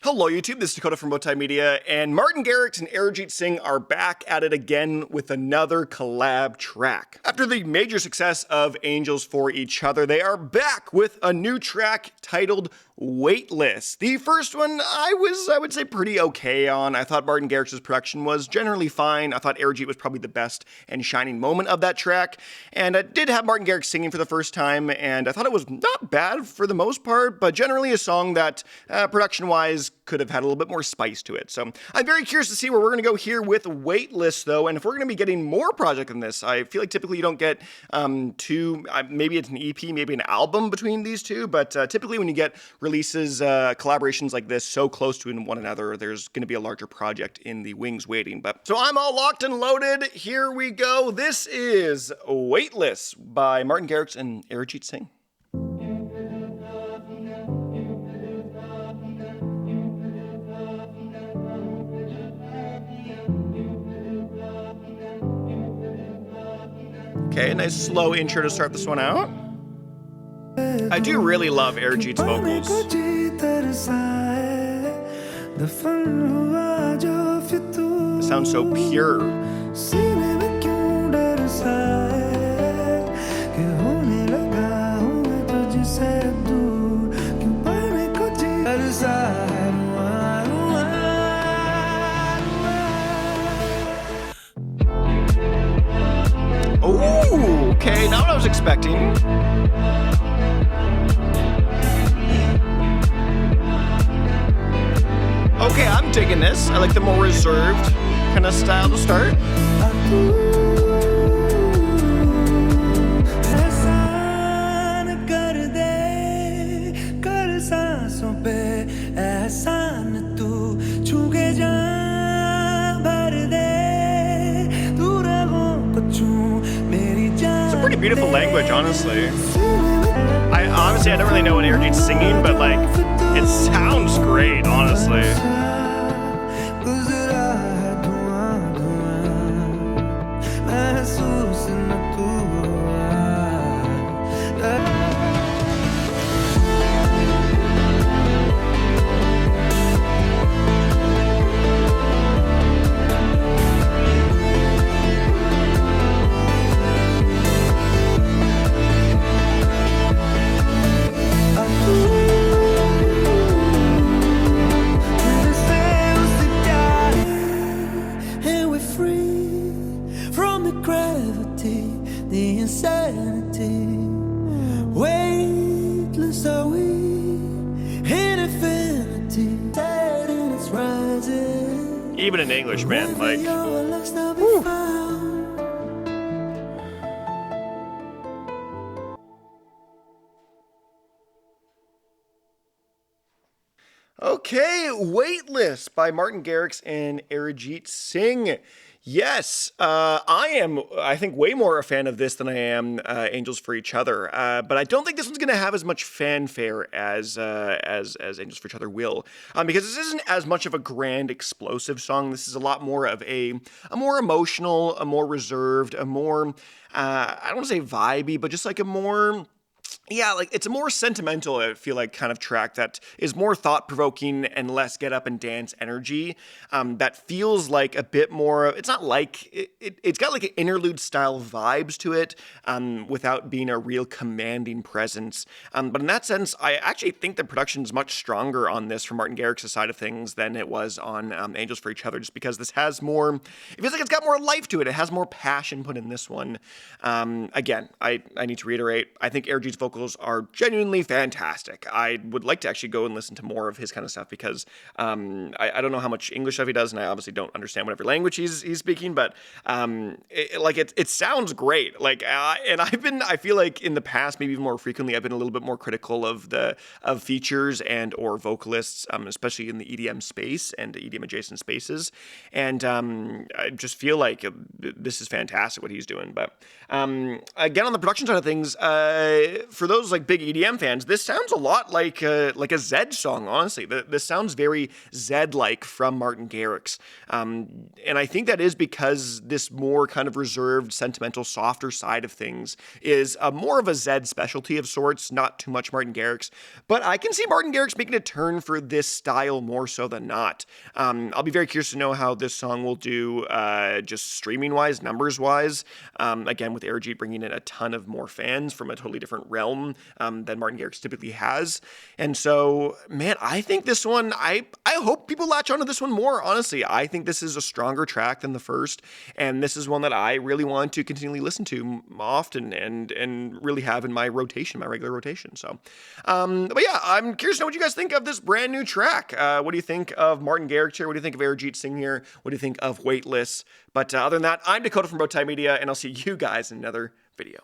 Hello YouTube, this is Dakota from Bowtied Media, and Martin Garrix and Arijit Singh are back at it again with another collab track. After the major success of Angels for Each Other, they are back with a new track titled Weightless. The first one I would say pretty okay on. I thought Martin Garrix's production was generally fine. I thought Arijit was probably the best and shining moment of that track, and I did have Martin Garrix singing for the first time, and I thought it was not bad for the most part, but generally a song that production-wise could have had a little bit more spice to it. So I'm very curious to see where we're going to go here with Weightless, though, and if we're going to be getting more project than this. I feel like typically you don't get two, maybe it's an EP, maybe an album between these two, but typically when you get releases, collaborations like this so close to one another, there's going to be a larger project in the wings waiting. But so I'm all locked and loaded. Here we go. This is Weightless by Martin Garrix and Arijit Singh. Okay, nice slow intro to start this one out. I do really love Arijit's vocals. It sounds so pure. Oh, okay, not what I was expecting. Okay, I'm digging this. I like the more reserved kind of style to start. It's a pretty beautiful language, honestly. I don't really know what Arijit's singing, but like, it sounds great, honestly. Weightless are we in infinity, and it's rising. Even in English, man, like. Okay, Weightless by Martin Garrix and Arijit Singh. Yes, I think, way more a fan of this than I am Angels for Each Other. But I don't think this one's going to have as much fanfare as Angels for Each Other will. Because this isn't as much of a grand, explosive song. This is a lot more of a more emotional, a more reserved, a more, I don't want to say vibey, but just like a more... Yeah, like it's a more sentimental, I feel like, kind of track that is more thought-provoking and less get-up-and-dance energy. That feels like a bit more, it's not like, it's got like an interlude-style vibes to it without being a real commanding presence. But in that sense, I actually think the production is much stronger on this from Martin Garrix's side of things than it was on Angels for Each Other, just because this has more, it feels like it's got more life to it. It has more passion put in this one. Again, I need to reiterate, I think Arijit's vocals are genuinely fantastic. I would like to actually go and listen to more of his kind of stuff because I don't know how much English stuff he does, and I obviously don't understand whatever language he's speaking, but it sounds great. Like, and I feel like in the past, maybe even more frequently, I've been a little bit more critical of features and or vocalists, especially in the EDM space and EDM adjacent spaces, and I just feel like this is fantastic what he's doing. But again, on the production side of things, for those like big EDM fans, this sounds a lot like a Zed song. Honestly, this sounds very Zed-like from Martin Garrix, and I think that is because this more kind of reserved, sentimental, softer side of things is more of a Zed specialty of sorts. Not too much Martin Garrix, but I can see Martin Garrix making a turn for this style more so than not. I'll be very curious to know how this song will do, just streaming-wise, numbers-wise. Again, with Arijit bringing in a ton of more fans from a totally different realm than Martin Garrix typically has. And so, man, I think this one, I hope people latch onto this one more, honestly. I think this is a stronger track than the first, and this is one that I really want to continually listen to often and really have in my rotation, my regular rotation. So, but yeah, I'm curious to know what you guys think of this brand new track. What do you think of Martin Garrix here? What do you think of Arijit Singh here? What do you think of Weightless? But other than that, I'm Dakota from Bowtied Media, and I'll see you guys in another video.